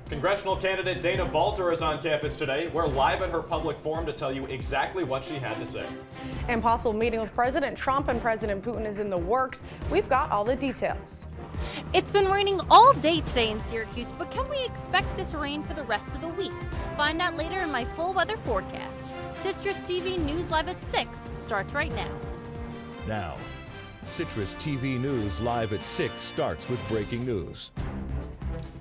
Congressional candidate Dana Balter is on campus today. We're live at her public forum to tell you exactly what she had to say. An possible meeting with President Trump and President Putin is in the works. We've got all the details. It's been raining all day today in Syracuse, but can we expect this rain for the rest of the week? Find out later in my full weather forecast. Citrus TV News Live at 6 starts right now. Now, Citrus TV News Live at 6 starts with breaking news.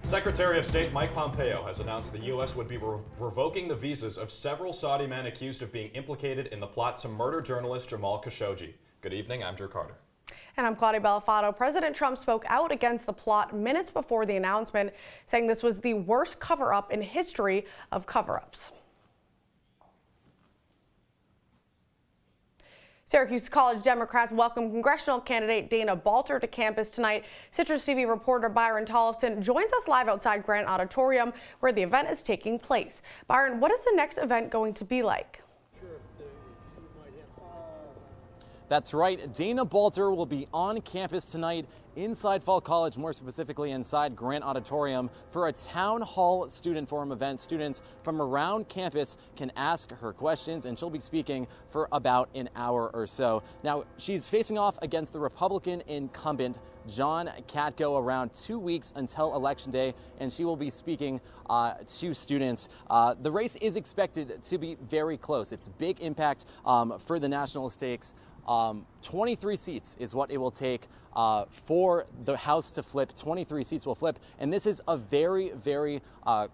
Secretary of State Mike Pompeo has announced the U.S. would be revoking the visas of several Saudi men accused of being implicated in the plot to murder journalist Jamal Khashoggi. Good evening, I'm Drew Carter. And I'm Claudia Bellofatto. President Trump spoke out against the plot minutes before the announcement, saying this was the worst cover-up in history of cover-ups. Syracuse College Democrats welcome congressional candidate Dana Balter to campus tonight. Citrus TV reporter Byron Tollefson joins us live outside Grant Auditorium, where the event is taking place. Byron, what is the next event going to be like? That's right. Dana Balter will be on campus tonight inside Fall College, more specifically inside Grant Auditorium, for a town hall student forum event. Students from around campus can ask her questions, and she'll be speaking for about an hour or so. Now, she's facing off against the Republican incumbent John Katko around 2 weeks until Election Day, and she will be speaking to students. The race is expected to be very close. It's big impact for the national stakes. 23 seats is what it will take for the House to flip. 23 seats will flip, and this is a very, very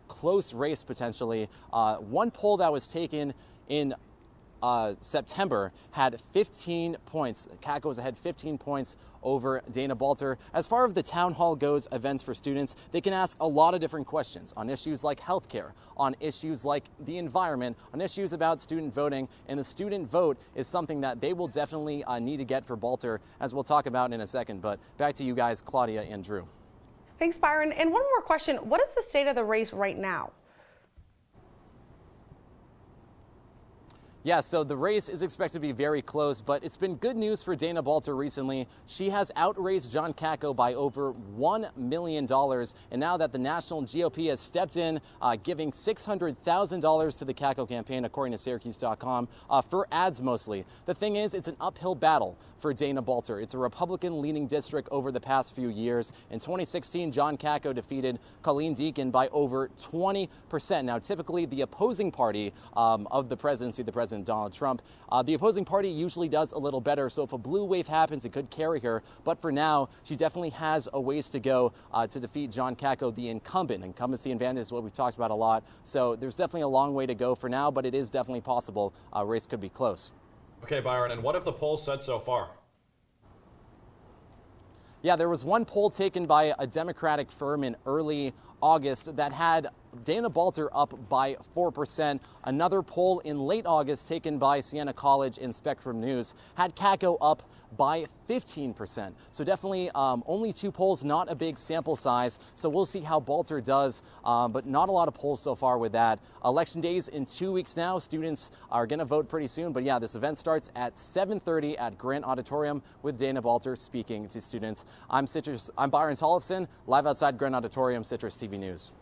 close race potentially. One poll that was taken in September had 15 points. Katko was ahead 15 points over Dana Balter. As far as the town hall goes, events for students, they can ask a lot of different questions on issues like healthcare, on issues like the environment, on issues about student voting, and the student vote is something that they will definitely need to get for Balter, as we'll talk about in a second. But back to you guys, Claudia and Drew. Thanks, Byron. And one more question. What is the state of the race right now? Yeah, so the race is expected to be very close, but it's been good news for Dana Balter recently. She has outraised John Katko by over $1 million, and now that the national GOP has stepped in, giving $600,000 to the Katko campaign, according to Syracuse.com, for ads mostly. The thing is, it's an uphill battle for Dana Balter. It's a Republican-leaning district over the past few years. In 2016, John Katko defeated Colleen Deacon by over 20%. Now, typically, the opposing party of the presidency, the President Donald Trump, the opposing party usually does a little better. So if a blue wave happens, it could carry her. But for now, she definitely has a ways to go to defeat John Katko, the incumbent. Incumbency advantage is what we've talked about a lot. So there's definitely a long way to go for now, but it is definitely possible. Race could be close. Okay, Byron, and what have the polls said so far? Yeah, there was one poll taken by a Democratic firm in early August that had Dana Balter up by 4%. Another poll in late August taken by Siena College and Spectrum News had Katko up by 15%. So definitely only two polls, not a big sample size. So we'll see how Balter does, but not a lot of polls so far with that. Election day is in 2 weeks now. Students are going to vote pretty soon. But yeah, this event starts at 7:30 at Grant Auditorium with Dana Balter speaking to students. I'm Byron Tollefson, live outside Grant Auditorium, Citrus TV News.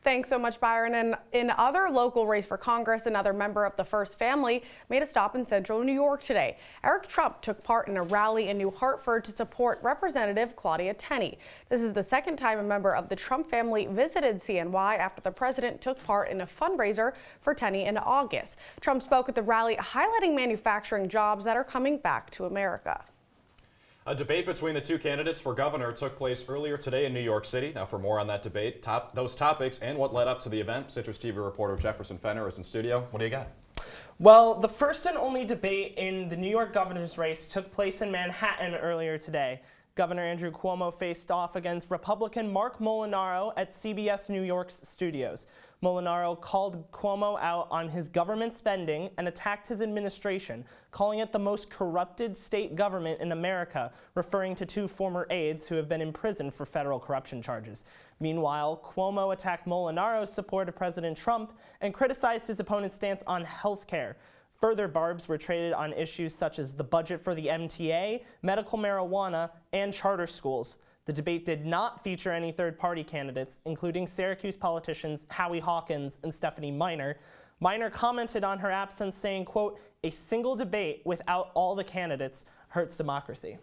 Thanks so much, Byron. And in other local race for Congress, another member of the First Family made a stop in central New York today. Eric Trump took part in a rally in New Hartford to support Representative Claudia Tenney. This is the second time a member of the Trump family visited CNY after the president took part in a fundraiser for Tenney in August. Trump spoke at the rally, highlighting manufacturing jobs that are coming back to America. A debate between the two candidates for governor took place earlier today in New York City. Now, for more on that debate, those topics, and what led up to the event, Citrus TV reporter Jefferson Fenner is in studio. What do you got? Well, the first and only debate in the New York governor's race took place in Manhattan earlier today. Governor Andrew Cuomo faced off against Republican Mark Molinaro at CBS New York's studios. Molinaro called Cuomo out on his government spending and attacked his administration, calling it the most corrupted state government in America, referring to two former aides who have been imprisoned for federal corruption charges. Meanwhile, Cuomo attacked Molinaro's support of President Trump and criticized his opponent's stance on health care. Further barbs were traded on issues such as the budget for the MTA, medical marijuana, and charter schools. The debate did not feature any third-party candidates, including Syracuse politicians Howie Hawkins and Stephanie Miner. Miner commented on her absence, saying, quote, "A single debate without all the candidates hurts democracy."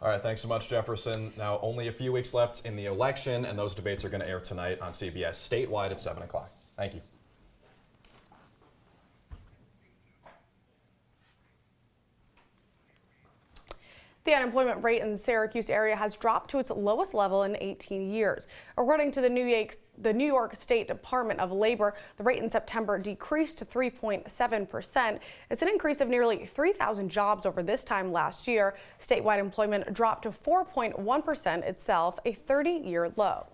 All right, thanks so much, Jefferson. Now, only a few weeks left in the election, and those debates are going to air tonight on CBS statewide at 7 o'clock. Thank you. The unemployment rate in the Syracuse area has dropped to its lowest level in 18 years. According to the New York State Department of Labor, the rate in September decreased to 3.7%. It's an increase of nearly 3,000 jobs over this time last year. Statewide employment dropped to 4.1% itself, a 30-year low.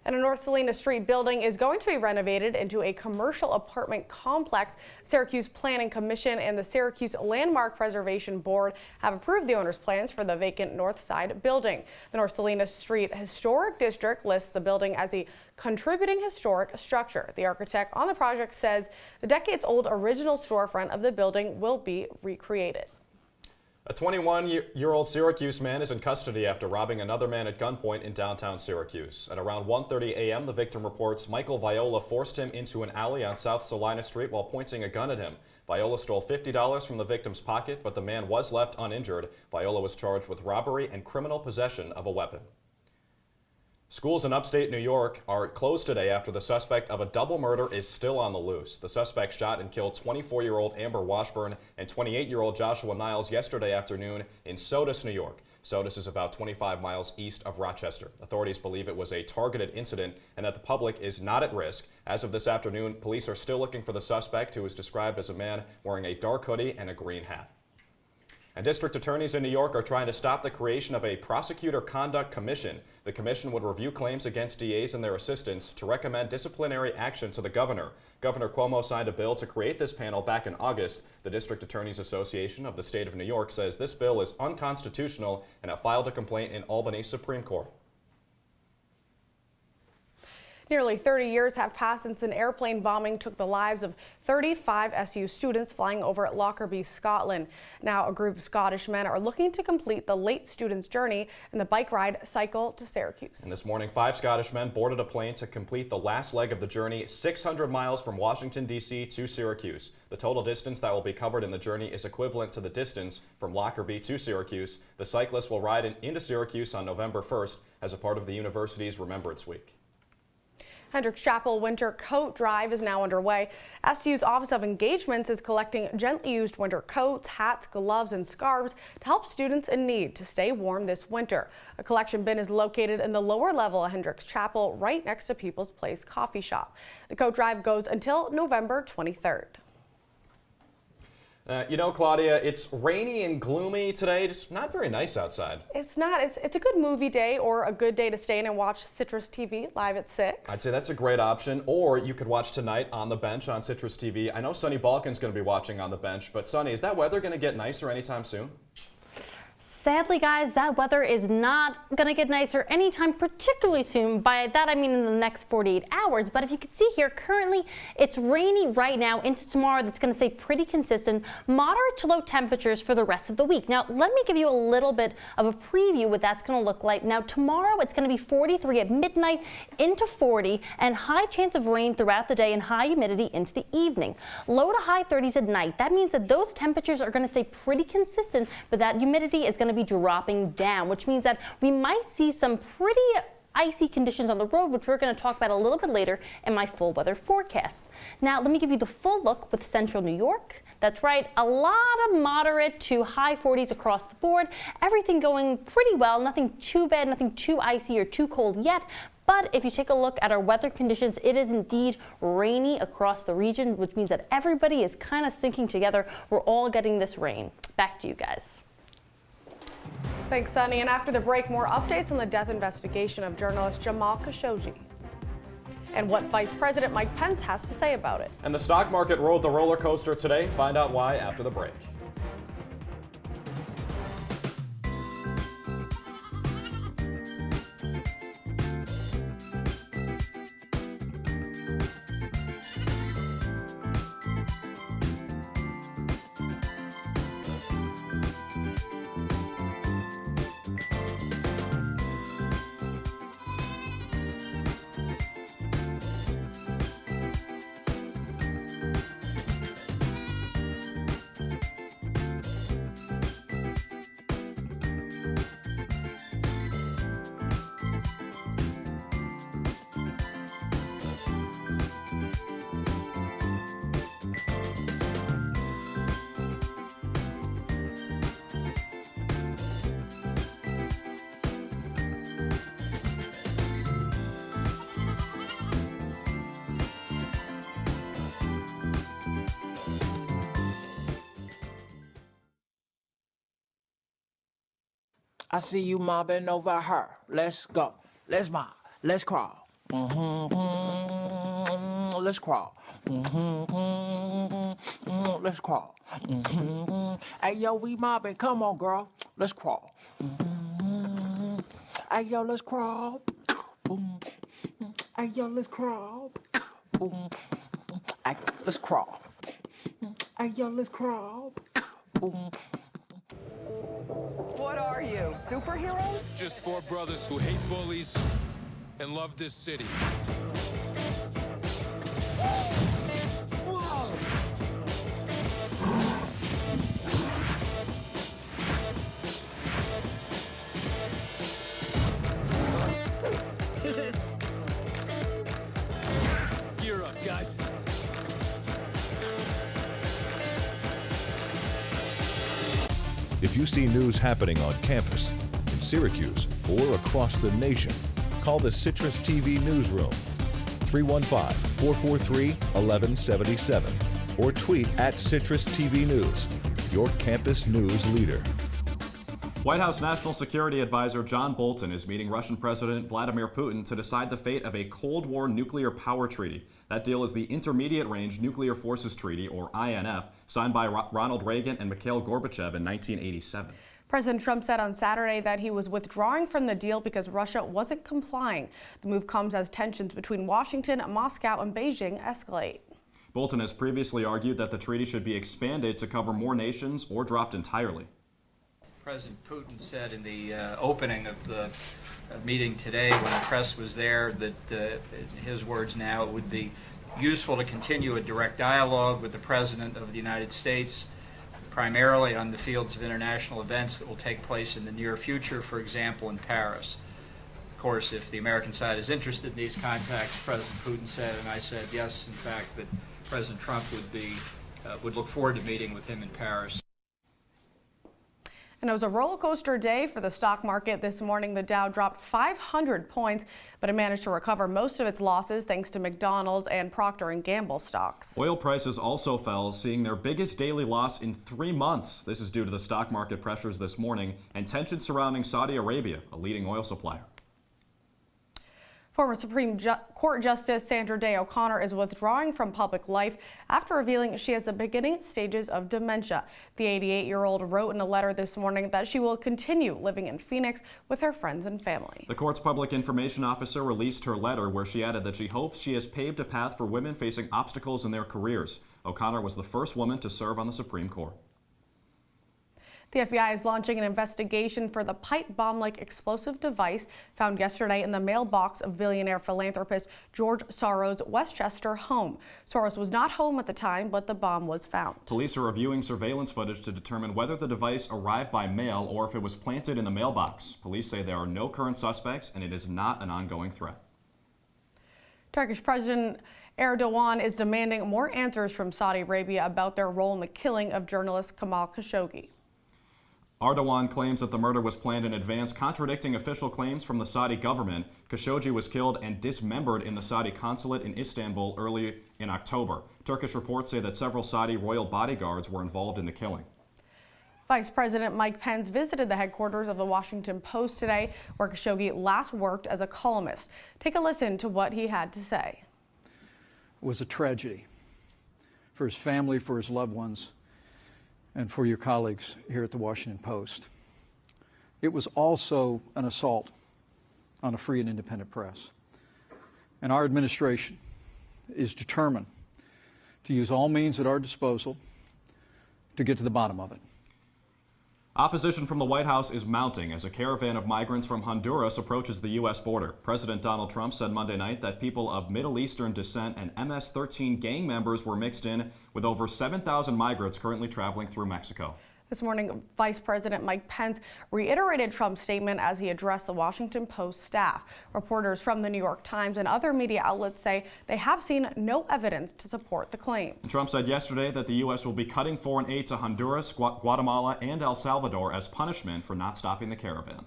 And a North Salina Street building is going to be renovated into a commercial apartment complex. Syracuse Planning Commission and the Syracuse Landmark Preservation Board have approved the owner's plans for the vacant North Side building. The North Salina Street Historic District lists the building as a contributing historic structure. The architect on the project says the decades-old original storefront of the building will be recreated. A 21-year-old Syracuse man is in custody after robbing another man at gunpoint in downtown Syracuse. At around 1:30 a.m., the victim reports Michael Viola forced him into an alley on South Salina Street while pointing a gun at him. Viola stole $50 from the victim's pocket, but the man was left uninjured. Viola was charged with robbery and criminal possession of a weapon. Schools in upstate New York are closed today after the suspect of a double murder is still on the loose. The suspect shot and killed 24-year-old Amber Washburn and 28-year-old Joshua Niles yesterday afternoon in Sodus, New York. Sodus is about 25 miles east of Rochester. Authorities believe it was a targeted incident and that the public is not at risk. As of this afternoon, police are still looking for the suspect, who is described as a man wearing a dark hoodie and a green hat. And district attorneys in New York are trying to stop the creation of a prosecutor conduct commission. The commission would review claims against DAs and their assistants to recommend disciplinary action to the governor. Governor Cuomo signed a bill to create this panel back in August. The District Attorneys Association of the state of New York says this bill is unconstitutional and have filed a complaint in Albany Supreme Court. Nearly 30 years have passed since an airplane bombing took the lives of 35 SU students flying over Lockerbie, Scotland. Now a group of Scottish men are looking to complete the late students' journey in the bike ride cycle to Syracuse. And this morning, 5 Scottish men boarded a plane to complete the last leg of the journey, 600 miles from Washington, D.C. to Syracuse. The total distance that will be covered in the journey is equivalent to the distance from Lockerbie to Syracuse. The cyclists will ride into Syracuse on November 1st as a part of the university's Remembrance Week. Hendricks Chapel Winter Coat Drive is now underway. SU's Office of Engagements is collecting gently used winter coats, hats, gloves, and scarves to help students in need to stay warm this winter. A collection bin is located in the lower level of Hendricks Chapel, right next to People's Place Coffee Shop. The coat drive goes until November 23rd. You know, Claudia, it's rainy and gloomy today, just not very nice outside. It's not. It's a good movie day or a good day to stay in and watch Citrus TV live at 6. I'd say that's a great option, or you could watch tonight on the bench on Citrus TV. I know Sonny Balkin's going to be watching on the bench, but Sonny, is that weather going to get nicer anytime soon? Sadly, guys, that weather is not going to get nicer anytime particularly soon. By that, I mean in the next 48 hours. But if you can see here, currently it's rainy right now into tomorrow. That's going to stay pretty consistent. Moderate to low temperatures for the rest of the week. Now, let me give you a little bit of a preview what that's going to look like. Now, tomorrow it's going to be 43 at midnight into 40 and high chance of rain throughout the day and high humidity into the evening. Low to high 30s at night. That means that those temperatures are going to stay pretty consistent, but that humidity is going to be dropping down, which means that we might see some pretty icy conditions on the road, which we're going to talk about a little bit later in my full weather forecast. Now, let me give you the full look with central New York. That's right, a lot of moderate to high 40s across the board. Everything going pretty well, nothing too bad, nothing too icy or too cold yet. But if you take a look at our weather conditions, it is indeed rainy across the region, which means that everybody is kind of syncing together. We're all getting this rain. Back to you guys. Thanks, Sonny. And after the break, more updates on the death investigation of journalist Jamal Khashoggi and what Vice President Mike Pence has to say about it. And the stock market rode the roller coaster today. Find out why after the break. I see you mobbing over her. Let's go. Let's mob. Let's crawl. Let's crawl. Let's crawl. Hey, yo, we mobbing. Come on, girl. Let's crawl. Hey, yo, let's crawl. Hey, yo, let's crawl. Hey, let's crawl. Hey, yo, let's crawl. What are you, superheroes? Just four brothers who hate bullies and love this city. Whoa! Gear up, guys. If you see news happening on campus, in Syracuse, or across the nation, call the Citrus TV Newsroom, 315-443-1177, or tweet at CitrusTV News, your campus news leader. White House National Security Advisor John Bolton is meeting Russian President Vladimir Putin to decide the fate of a Cold War nuclear power treaty. That deal is the Intermediate Range Nuclear Forces Treaty, or INF, signed by Ronald Reagan and Mikhail Gorbachev in 1987. President Trump said on Saturday that he was withdrawing from the deal because Russia wasn't complying. The move comes as tensions between Washington, Moscow, and Beijing escalate. Bolton has previously argued that the treaty should be expanded to cover more nations or dropped entirely. President Putin said in the opening of the meeting today, when the press was there, that in his words now, it would be useful to continue a direct dialogue with the President of the United States, primarily on the fields of international events that will take place in the near future, for example, in Paris. Of course, if the American side is interested in these contacts, President Putin said, and I said yes, in fact, that President Trump would look forward to meeting with him in Paris. And it was a roller coaster day for the stock market this morning. The Dow dropped 500 points, but it managed to recover most of its losses thanks to McDonald's and Procter & Gamble stocks. Oil prices also fell, seeing their biggest daily loss in 3 months. This is due to the stock market pressures this morning and tensions surrounding Saudi Arabia, a leading oil supplier. Former Supreme Court Justice Sandra Day O'Connor is withdrawing from public life after revealing she has the beginning stages of dementia. The 88-year-old wrote in a letter this morning that she will continue living in Phoenix with her friends and family. The court's public information officer released her letter where she added that she hopes she has paved a path for women facing obstacles in their careers. O'Connor was the first woman to serve on the Supreme Court. The FBI is launching an investigation for the pipe bomb-like explosive device found yesterday in the mailbox of billionaire philanthropist George Soros' Westchester home. Soros was not home at the time, but the bomb was found. Police are reviewing surveillance footage to determine whether the device arrived by mail or if it was planted in the mailbox. Police say there are no current suspects and it is not an ongoing threat. Turkish President Erdogan is demanding more answers from Saudi Arabia about their role in the killing of journalist Jamal Khashoggi. Erdogan claims that the murder was planned in advance, contradicting official claims from the Saudi government. Khashoggi was killed and dismembered in the Saudi consulate in Istanbul early in October. Turkish reports say that several Saudi royal bodyguards were involved in the killing. Vice President Mike Pence visited the headquarters of the Washington Post today, where Khashoggi last worked as a columnist. Take a listen to what he had to say. It was a tragedy for his family, for his loved ones, and for your colleagues here at the Washington Post. It was also an assault on a free and independent press. And our administration is determined to use all means at our disposal to get to the bottom of it. Opposition from the White House is mounting as a caravan of migrants from Honduras approaches the U.S. border. President Donald Trump said Monday night that people of Middle Eastern descent and MS-13 gang members were mixed in with over 7,000 migrants currently traveling through Mexico. This morning, Vice President Mike Pence reiterated Trump's statement as he addressed the Washington Post staff. Reporters from the New York Times and other media outlets say they have seen no evidence to support the claims. Trump said yesterday that the U.S. will be cutting foreign aid to Honduras, Guatemala, and El Salvador as punishment for not stopping the caravan.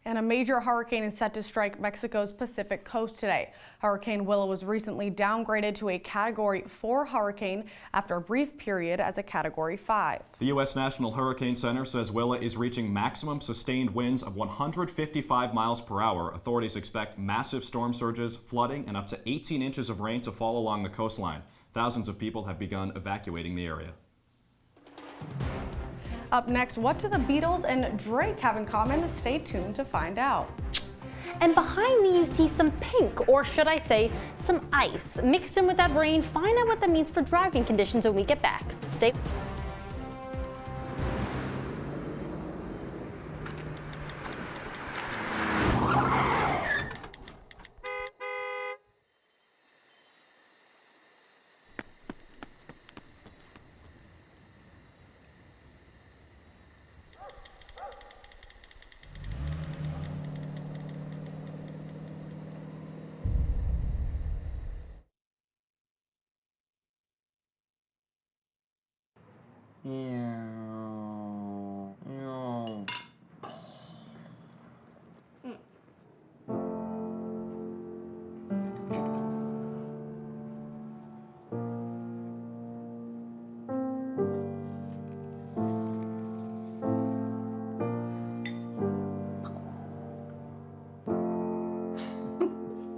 And a major hurricane is set to strike Mexico's Pacific coast today. Hurricane Willa was recently downgraded to a Category 4 hurricane after a brief period as a Category 5. The U.S. National Hurricane Center says Willa is reaching maximum sustained winds of 155 miles per hour. Authorities expect massive storm surges, flooding, and up to 18 inches of rain to fall along the coastline. Thousands of people have begun evacuating the area. Up next, what do the Beatles and Drake have in common? Stay tuned to find out. And behind me you see some pink, or should I say some ice, mixed in with that rain. Find out what that means for driving conditions when we get back. Stay.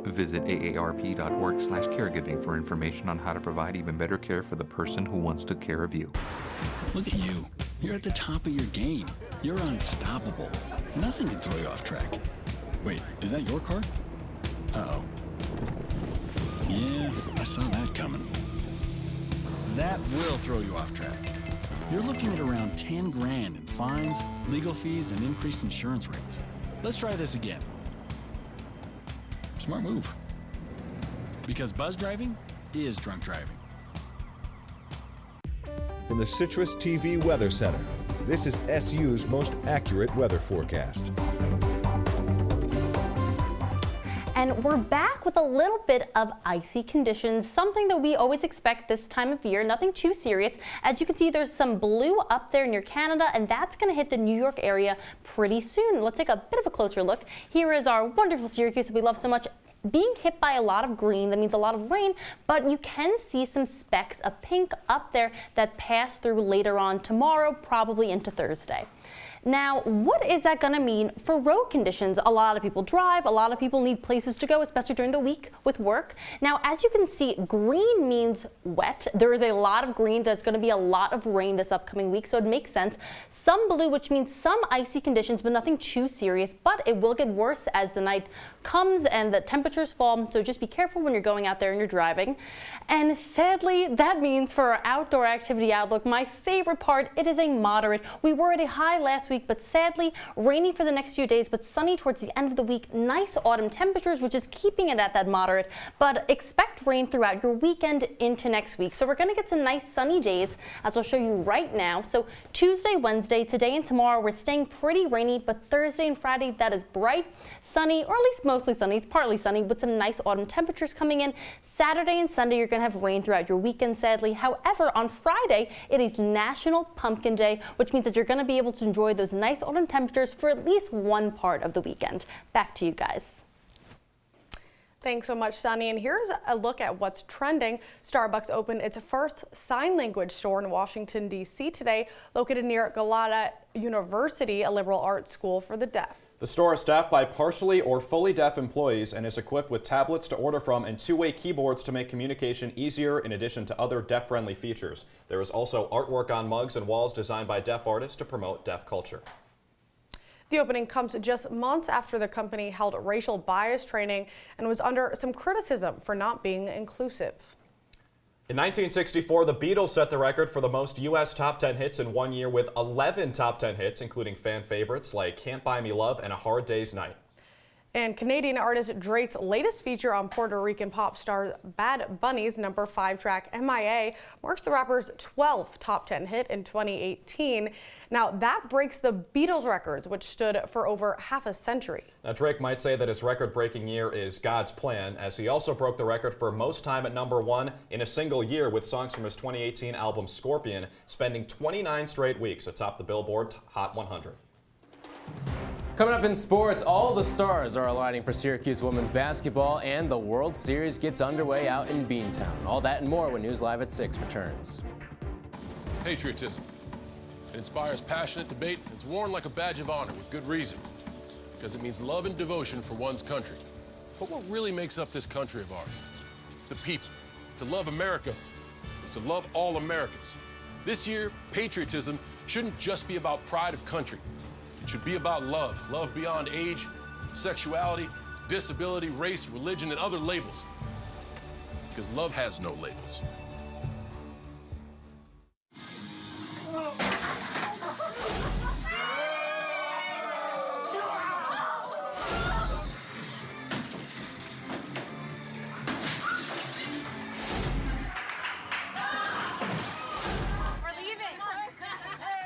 Visit aarp.org/caregiving for information on how to provide even better care for the person who wants to care of you. Look at you. You're at the top of your game. You're unstoppable. Nothing can throw you off track. Wait, is that your car? Uh-oh. Yeah, I saw that coming. That will throw you off track. You're looking at around 10 grand in fines, legal fees, and increased insurance rates. Let's try this again. Smart move. Because buzz driving is drunk driving. From the CitrusTV Weather Center, this is SU's most accurate weather forecast. And we're back with a little bit of icy conditions, something that we always expect this time of year, nothing too serious. As you can see, there's some blue up there near Canada, and that's going to hit the New York area pretty soon. Let's take a bit of a closer look. Here is our wonderful Syracuse that we love so much, being hit by a lot of green. That means a lot of rain, but you can see some specks of pink up there that pass through later on tomorrow, probably into Thursday. Now, what is that going to mean for road conditions? A lot of people drive, a lot of people need places to go, especially during the week with work. Now, as you can see, green means wet. There is a lot of green. There's going to be a lot of rain this upcoming week, so it makes sense. Some blue, which means some icy conditions, but nothing too serious, but it will get worse as the night comes and the temperatures fall, so just be careful when you're going out there and you're driving. And sadly, that means for our outdoor activity outlook, my favorite part, it is a moderate. We were at a high last week, but sadly rainy for the next few days, but sunny towards the end of the week. Nice autumn temperatures, which is keeping it at that moderate, but expect rain throughout your weekend into next week. So we're going to get some nice sunny days, as I'll show you right now. So Tuesday, Wednesday, today and tomorrow, we're staying pretty rainy, but Thursday and Friday, that is bright, sunny, or at least mostly sunny. It's partly sunny with some nice autumn temperatures coming in. Saturday and Sunday, you're going to have rain throughout your weekend, sadly. However, on Friday, it is National Pumpkin Day, which means that you're going to be able to enjoy those nice autumn temperatures for at least one part of the weekend. Back to you guys. Thanks so much, Sunny. And here's a look at what's trending. Starbucks opened its first sign language store in Washington, D.C. today, located near Galata University, a liberal arts school for the deaf. The store is staffed by partially or fully deaf employees and is equipped with tablets to order from and two-way keyboards to make communication easier, in addition to other deaf-friendly features. There is also artwork on mugs and walls designed by deaf artists to promote deaf culture. The opening comes just months after the company held racial bias training and was under some criticism for not being inclusive. In 1964, the Beatles set the record for the most U.S. top 10 hits in one year with 11 top 10 hits, including fan favorites like Can't Buy Me Love and A Hard Day's Night. And Canadian artist Drake's latest feature on Puerto Rican pop star Bad Bunny's #5 track MIA marks the rapper's 12th top 10 hit in 2018. Now that breaks the Beatles records, which stood for over half a century. Now Drake might say that his record-breaking year is God's plan, as he also broke the record for most time at #1 in a single year with songs from his 2018 album Scorpion, spending 29 straight weeks atop the Billboard Hot 100. Coming up in sports, all the stars are aligning for Syracuse women's basketball, and the World Series gets underway out in Beantown. All that and more when News Live at 6 returns. Patriotism. It inspires passionate debate. It's worn like a badge of honor with good reason, because it means love and devotion for one's country. But what really makes up this country of ours? It's the people. To love America is to love all Americans. This year, patriotism shouldn't just be about pride of country. It should be about love. Love beyond age, sexuality, disability, race, religion, and other labels. Because love has no labels.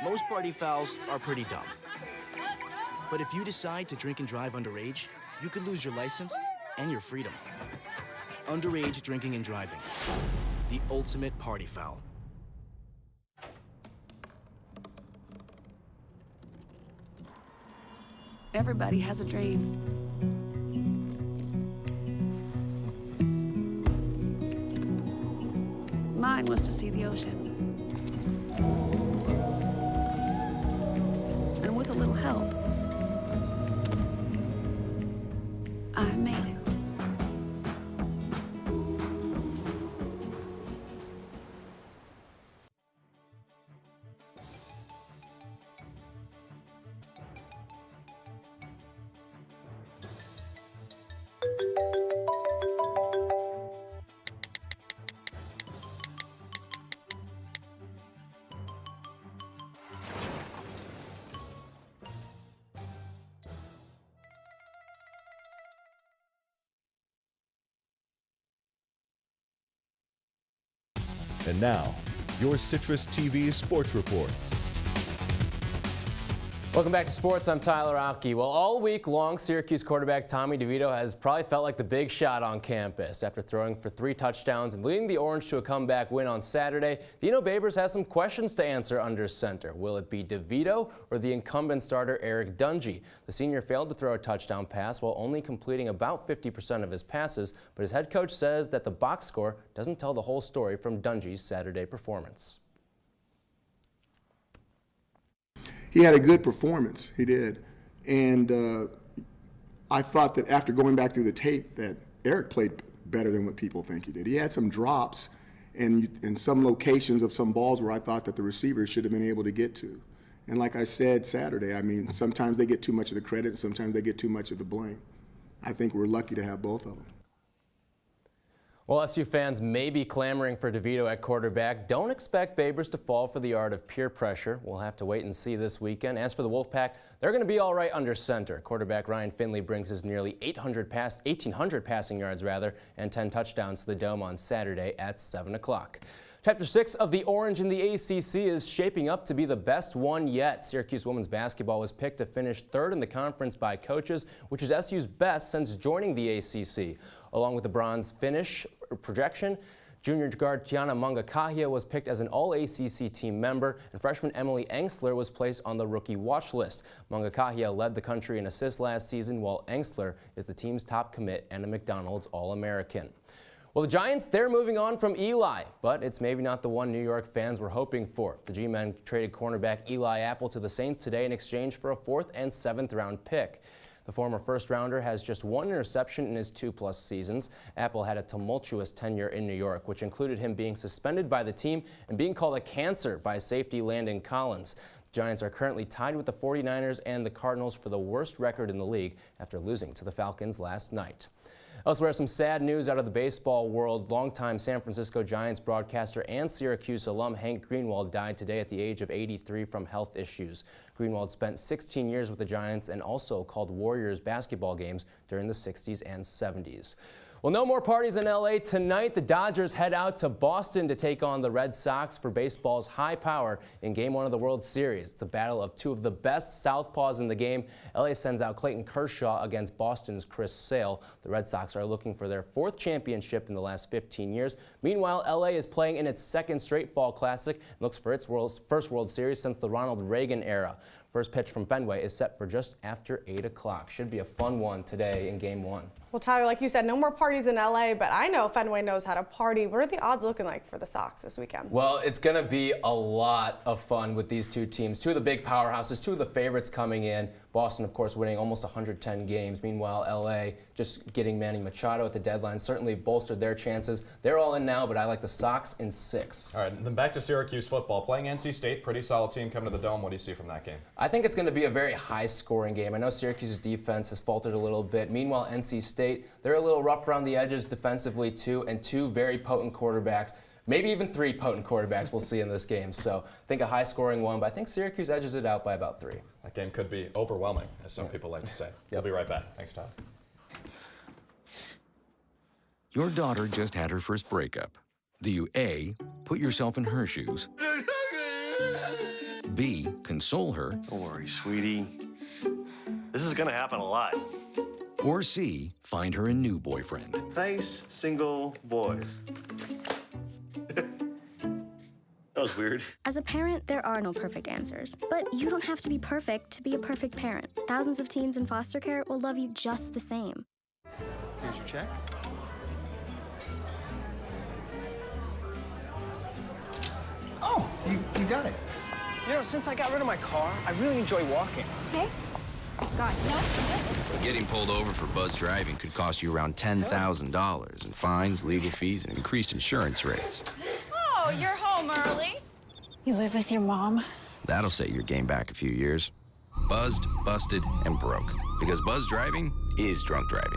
Most party fouls are pretty dumb. But if you decide to drink and drive underage, you could lose your license and your freedom. Underage drinking and driving. The ultimate party foul. Everybody has a dream. Mine was to see the ocean. And with a little help, I made it. And now, your CitrusTV Sports Report. Welcome back to sports. I'm Tyler Alke. Well, all week long, Syracuse quarterback Tommy DeVito has probably felt like the big shot on campus. After throwing for 3 touchdowns and leading the Orange to a comeback win on Saturday, Dino Babers has some questions to answer under center. Will it be DeVito or the incumbent starter Eric Dungey? The senior failed to throw a touchdown pass while only completing about 50% of his passes, but his head coach says that the box score doesn't tell the whole story from Dungey's Saturday performance. He had a good performance, he did. And I thought that after going back through the tape that Eric played better than what people think he did. He had some drops and in some locations of some balls where I thought that the receivers should have been able to get to. And like I said Saturday, I mean, sometimes they get too much of the credit and sometimes they get too much of the blame. I think we're lucky to have both of them. Well, SU fans may be clamoring for DeVito at quarterback. Don't expect Babers to fall for the art of peer pressure. We'll have to wait and see this weekend. As for the Wolfpack, they're going to be all right under center. Quarterback Ryan Finley brings his nearly 1,800 passing yards and 10 touchdowns to the Dome on Saturday at 7 o'clock. Chapter 6 of the Orange in the ACC is shaping up to be the best one yet. Syracuse women's basketball was picked to finish 3rd in the conference by coaches, which is SU's best since joining the ACC. Along with the bronze finish projection, junior guard Tiana Mangakahia was picked as an All-ACC team member, and freshman Emily Engstler was placed on the rookie watch list. Mangakahia led the country in assists last season, while Engstler is the team's top commit and a McDonald's All-American. Well, the Giants, they're moving on from Eli, but it's maybe not the one New York fans were hoping for. The G-men traded cornerback Eli Apple to the Saints today in exchange for a 4th and 7th round pick. The former first-rounder has just 1 interception in his 2+ seasons. Apple had a tumultuous tenure in New York, which included him being suspended by the team and being called a cancer by safety Landon Collins. The Giants are currently tied with the 49ers and the Cardinals for the worst record in the league after losing to the Falcons last night. Elsewhere, some sad news out of the baseball world. Longtime San Francisco Giants broadcaster and Syracuse alum Hank Greenwald died today at the age of 83 from health issues. Greenwald spent 16 years with the Giants and also called Warriors basketball games during the 60s and 70s. Well, no more parties in LA tonight. The Dodgers head out to Boston to take on the Red Sox for baseball's high power in Game 1 of the World Series. It's a battle of 2 of the best southpaws in the game. LA sends out Clayton Kershaw against Boston's Chris Sale. The Red Sox are looking for their 4th championship in the last 15 years. Meanwhile, LA is playing in its 2nd straight Fall Classic and looks for its first World Series since the Ronald Reagan era. First pitch from Fenway is set for just after 8 o'clock. Should be a fun one today in Game 1. Well, Tyler, like you said, no more parties in LA, but I know Fenway knows how to party. What are the odds looking like for the Sox this weekend? Well, it's going to be a lot of fun with these two teams. Two of the big powerhouses, two of the favorites coming in. Boston, of course, winning almost 110 games. Meanwhile, LA just getting Manny Machado at the deadline certainly bolstered their chances. They're all in now, but I like the Sox in 6. All right, then back to Syracuse football. Playing NC State, pretty solid team coming to the Dome. What do you see from that game? I think it's going to be a very high-scoring game. I know Syracuse's defense has faltered a little bit. Meanwhile, NC State, they're a little rough around the edges defensively too, and 2 very potent quarterbacks. Maybe even 3 potent quarterbacks we'll see in this game. So I think a high-scoring one, but I think Syracuse edges it out by about 3. That game could be overwhelming, as some people like to say. We'll be right back. Thanks, Todd. Your daughter just had her first breakup. Do you A, put yourself in her shoes? B, console her? Don't worry, sweetie. This is gonna happen a lot. Or C, find her a new boyfriend? Nice single boys. That was weird. As a parent, there are no perfect answers. But you don't have to be perfect to be a perfect parent. Thousands of teens in foster care will love you just the same. Here's your check. Oh, you got it. You know, since I got rid of my car, I really enjoy walking. Okay. God, no. Getting pulled over for buzz driving could cost you around $10,000 in fines, legal fees, and increased insurance rates. Oh, you're home early. You live with your mom? That'll set your game back a few years. Buzzed, busted, and broke. Because buzz driving is drunk driving.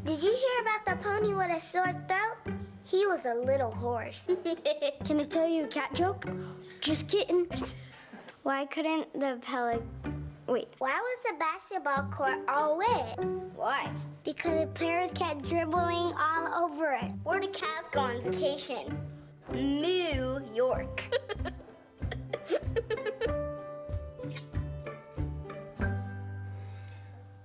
Did you hear about the pony with a sore throat? He was a little horse. Can I tell you a cat joke? Just kidding. Why couldn't the Wait, why was the basketball court all wet? Why? Because the players kept dribbling all over it. Where did cats go on vacation? New York.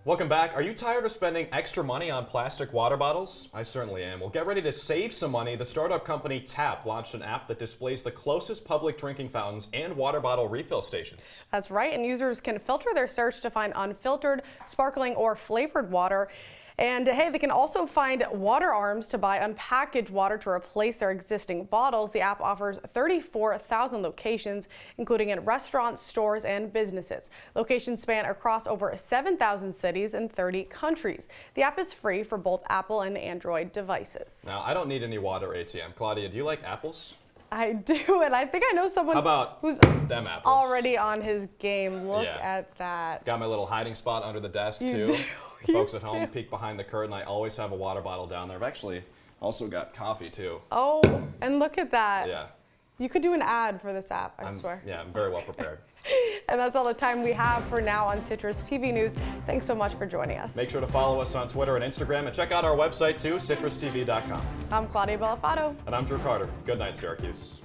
Welcome back. Are you tired of spending extra money on plastic water bottles? I certainly am. Well, get ready to save some money. The startup company Tap launched an app that displays the closest public drinking fountains and water bottle refill stations. That's right, and users can filter their search to find unfiltered, sparkling, or flavored water. And hey, they can also find water arms to buy unpackaged water to replace their existing bottles. The app offers 34,000 locations, including in restaurants, stores, and businesses. Locations span across over 7,000 cities in 30 countries. The app is free for both Apple and Android devices. Now, I don't need any water ATM. Claudia, do you like apples? I do, and I think I know someone who's them apples? already on his game. Look Yeah. at that. Got my little hiding spot under the desk, You too. do. The folks at home peek behind the curtain. I always have a water bottle down there. I've actually also got coffee, too. Oh, and look at that. Yeah. You could do an ad for this app, I swear. Yeah, I'm very well prepared. And that's all the time we have for now on Citrus TV News. Thanks so much for joining us. Make sure to follow us on Twitter and Instagram, and check out our website, too, citrustv.com. I'm Claudia Bellofatto. And I'm Drew Carter. Good night, Syracuse.